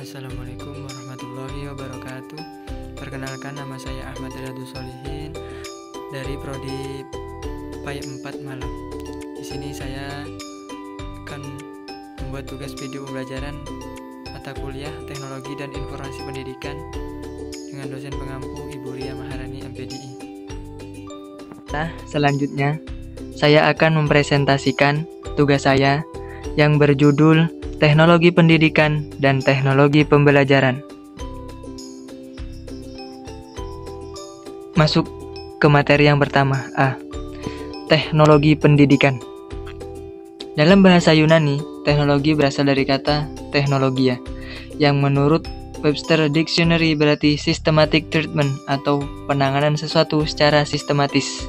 Assalamualaikum warahmatullahi wabarakatuh. Perkenalkan, nama saya Ahmad Riyadus Solihin dari Prodi PAI 4 Malang. Di sini saya akan membuat tugas video pembelajaran mata kuliah Teknologi dan Informasi Pendidikan dengan dosen pengampu Ibu Ria Maharani MPDI. Nah, selanjutnya saya akan mempresentasikan tugas saya yang berjudul Teknologi Pendidikan dan Teknologi Pembelajaran. Masuk ke materi yang pertama, A. Teknologi Pendidikan. Dalam bahasa Yunani, teknologi berasal dari kata teknologia, yang menurut Webster Dictionary berarti systematic treatment atau penanganan sesuatu secara sistematis.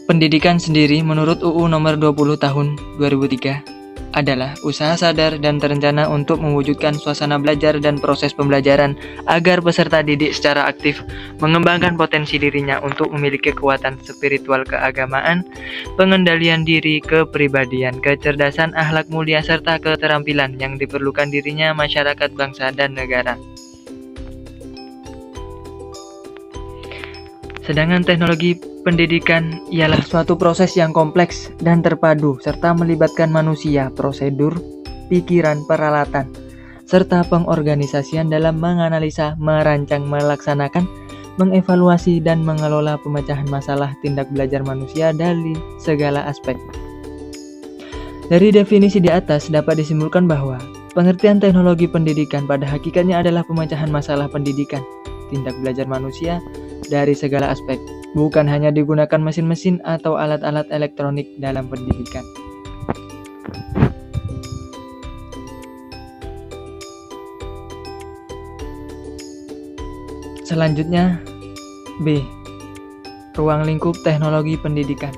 Pendidikan sendiri menurut UU nomor 20 tahun 2003 adalah usaha sadar dan terencana untuk mewujudkan suasana belajar dan proses pembelajaran agar peserta didik secara aktif mengembangkan potensi dirinya untuk memiliki kekuatan spiritual keagamaan, pengendalian diri, kepribadian, kecerdasan, akhlak mulia, serta keterampilan yang diperlukan dirinya, masyarakat, bangsa, dan negara. Sedangkan teknologi pendidikan ialah suatu proses yang kompleks dan terpadu serta melibatkan manusia, prosedur, pikiran, peralatan, serta pengorganisasian dalam menganalisa, merancang, melaksanakan, mengevaluasi, dan mengelola pemecahan masalah tindak belajar manusia dari segala aspek. Dari definisi di atas dapat disimpulkan bahwa pengertian teknologi pendidikan pada hakikatnya adalah pemecahan masalah pendidikan, tindak belajar manusia dari segala aspek, bukan hanya digunakan mesin-mesin atau alat-alat elektronik dalam pendidikan. Selanjutnya, B. Ruang lingkup teknologi pendidikan.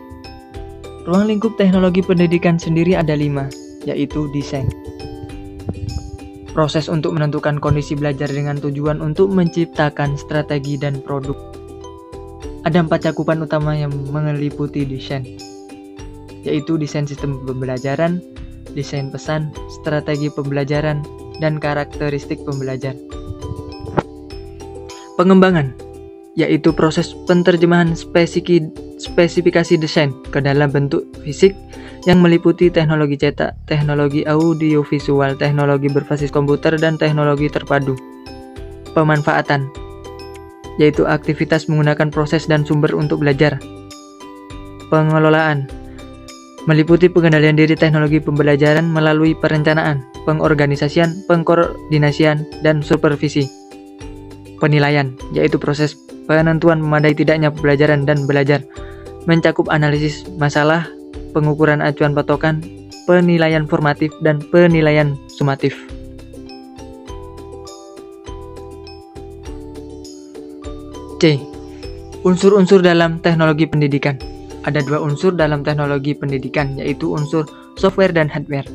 Ruang lingkup teknologi pendidikan sendiri ada 5, yaitu desain. Proses untuk menentukan kondisi belajar dengan tujuan untuk menciptakan strategi dan produk. Ada 4 cakupan utama yang meliputi desain, yaitu desain sistem pembelajaran, desain pesan, strategi pembelajaran, dan karakteristik pembelajar. Pengembangan, yaitu proses penerjemahan spesifikasi desain ke dalam bentuk fisik yang meliputi teknologi cetak, teknologi audiovisual, teknologi berbasis komputer, dan teknologi terpadu. Pemanfaatan, yaitu aktivitas menggunakan proses dan sumber untuk belajar. Pengelolaan, meliputi pengendalian diri teknologi pembelajaran melalui perencanaan, pengorganisasian, pengkoordinasian, dan supervisi. Penilaian, yaitu proses penentuan memadai tidaknya pembelajaran dan belajar, mencakup analisis masalah, pengukuran acuan patokan, penilaian formatif, dan penilaian sumatif. C. Unsur-unsur dalam teknologi pendidikan. Ada 2 unsur dalam teknologi pendidikan, yaitu unsur software dan hardware.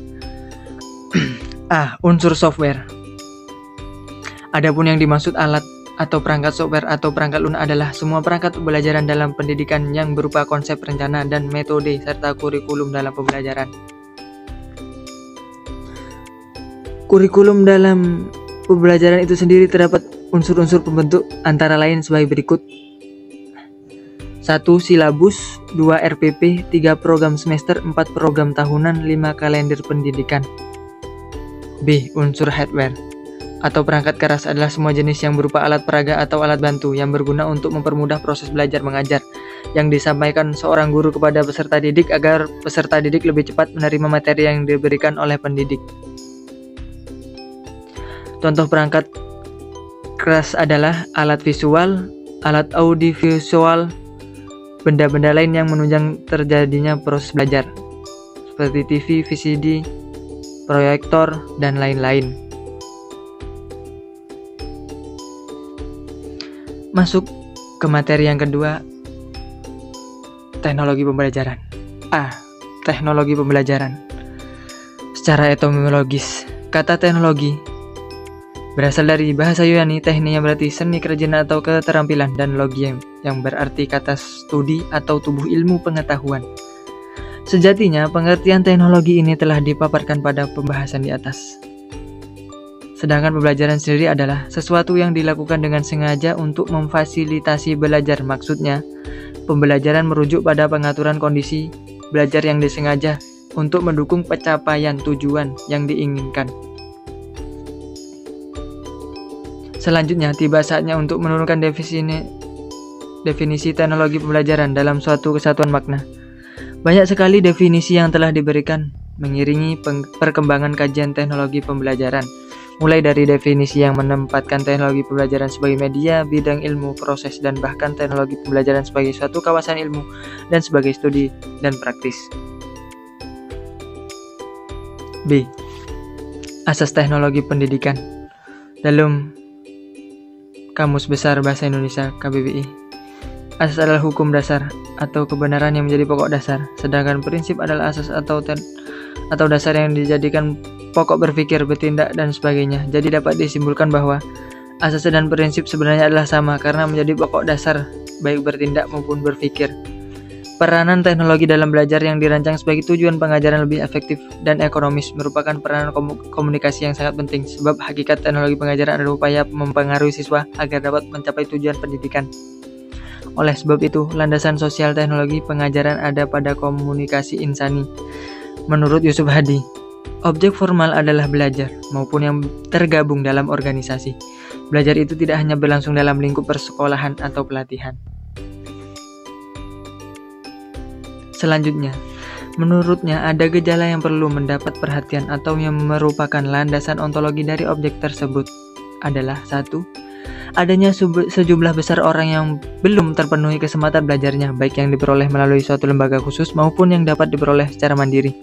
A. Unsur software. Adapun yang dimaksud alat atau perangkat software atau perangkat lunak adalah semua perangkat pembelajaran dalam pendidikan yang berupa konsep, rencana, dan metode serta kurikulum dalam pembelajaran. Kurikulum dalam pembelajaran itu sendiri terdapat unsur-unsur pembentuk antara lain sebagai berikut. 1. Silabus, 2. RPP, 3. Program semester, 4. Program tahunan, 5. Kalender pendidikan. B. Unsur hardware atau perangkat keras adalah semua jenis yang berupa alat peraga atau alat bantu yang berguna untuk mempermudah proses belajar mengajar yang disampaikan seorang guru kepada peserta didik agar peserta didik lebih cepat menerima materi yang diberikan oleh pendidik. Contoh perangkat keras adalah alat visual, alat audiovisual, benda-benda lain yang menunjang terjadinya proses belajar, seperti TV, VCD, proyektor, dan lain-lain. Masuk ke materi yang kedua, teknologi pembelajaran. A. Teknologi pembelajaran. Secara etimologis, kata teknologi berasal dari bahasa Yunani, teknik yang berarti seni, kerajinan, atau keterampilan, dan logi yang berarti kata studi atau tubuh ilmu pengetahuan. Sejatinya, pengertian teknologi ini telah dipaparkan pada pembahasan di atas. Sedangkan pembelajaran sendiri adalah sesuatu yang dilakukan dengan sengaja untuk memfasilitasi belajar. Maksudnya, pembelajaran merujuk pada pengaturan kondisi belajar yang disengaja untuk mendukung pencapaian tujuan yang diinginkan. Selanjutnya, tiba saatnya untuk menurunkan definisi teknologi pembelajaran dalam suatu kesatuan makna. Banyak sekali definisi yang telah diberikan mengiringi perkembangan kajian teknologi pembelajaran, mulai dari definisi yang menempatkan teknologi pembelajaran sebagai media, bidang ilmu, proses, dan bahkan teknologi pembelajaran sebagai suatu kawasan ilmu dan sebagai studi dan praktis. B. Asas teknologi pendidikan. Dalam Kamus Besar Bahasa Indonesia KBBI, asas adalah hukum dasar atau kebenaran yang menjadi pokok dasar, sedangkan prinsip adalah asas atau dasar yang dijadikan pokok berpikir, bertindak, dan sebagainya. Jadi dapat disimpulkan bahwa asas dan prinsip sebenarnya adalah sama karena menjadi pokok dasar baik bertindak maupun berpikir. Peranan teknologi dalam belajar yang dirancang sebagai tujuan pengajaran lebih efektif dan ekonomis merupakan peranan komunikasi yang sangat penting, sebab hakikat teknologi pengajaran adalah upaya mempengaruhi siswa agar dapat mencapai tujuan pendidikan. Oleh sebab itu, landasan sosial teknologi pengajaran ada pada komunikasi insani. Menurut Yusuf Hadi, objek formal adalah belajar maupun yang tergabung dalam organisasi. Belajar itu tidak hanya berlangsung dalam lingkup persekolahan atau pelatihan. Selanjutnya, menurutnya ada gejala yang perlu mendapat perhatian atau yang merupakan landasan ontologi dari objek tersebut adalah 1. Adanya sejumlah besar orang yang belum terpenuhi kesempatan belajarnya, baik yang diperoleh melalui suatu lembaga khusus maupun yang dapat diperoleh secara mandiri.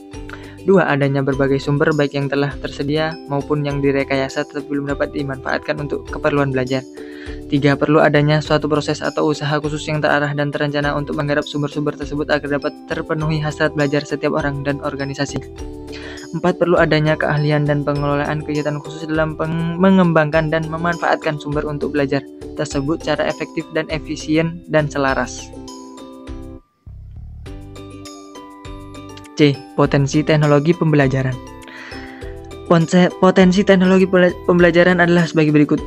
2. Adanya berbagai sumber baik yang telah tersedia maupun yang direkayasa tetapi belum dapat dimanfaatkan untuk keperluan belajar. 3. Perlu adanya suatu proses atau usaha khusus yang terarah dan terencana untuk menggarap sumber-sumber tersebut agar dapat terpenuhi hasrat belajar setiap orang dan organisasi. 4. Perlu adanya keahlian dan pengelolaan kegiatan khusus dalam mengembangkan dan memanfaatkan sumber untuk belajar tersebut secara efektif dan efisien dan selaras. C. Potensi teknologi pembelajaran. Potensi teknologi pembelajaran adalah sebagai berikut.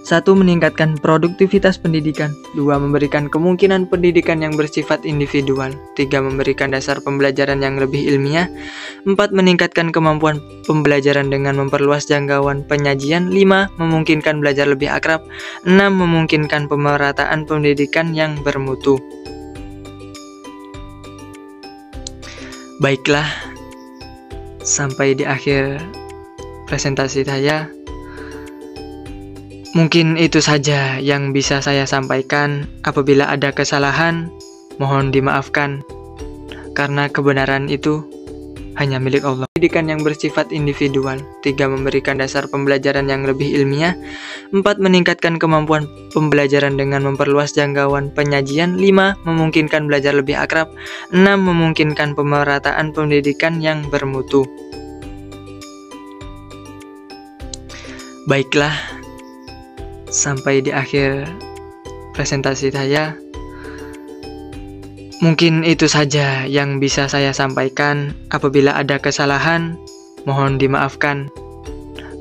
1. Meningkatkan produktivitas pendidikan. 2. Memberikan kemungkinan pendidikan yang bersifat individual. 3. Memberikan dasar pembelajaran yang lebih ilmiah. 4. Meningkatkan kemampuan pembelajaran dengan memperluas jangkauan penyajian. 5. Memungkinkan belajar lebih akrab. 6. Memungkinkan pemerataan pendidikan yang bermutu. Baiklah, sampai di akhir presentasi saya. Mungkin itu saja yang bisa saya sampaikan. Apabila ada kesalahan, mohon dimaafkan, karena kebenaran itu hanya milik Allah. Pendidikan yang bersifat individual. 3. Memberikan dasar pembelajaran yang lebih ilmiah. 4. Meningkatkan kemampuan pembelajaran dengan memperluas jangkauan penyajian. 5. Memungkinkan belajar lebih akrab. 6. Memungkinkan pemerataan pendidikan yang bermutu. Baiklah, sampai di akhir presentasi saya. Mungkin itu saja yang bisa saya sampaikan. Apabila ada kesalahan, mohon dimaafkan,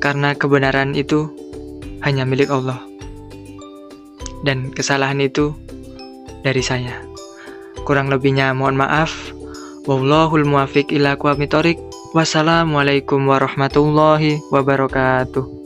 karena kebenaran itu hanya milik Allah, dan kesalahan itu dari saya. Kurang lebihnya mohon maaf. Wallahul muwaffiq ila aqwamit thoriq. Wassalamualaikum warahmatullahi wabarakatuh.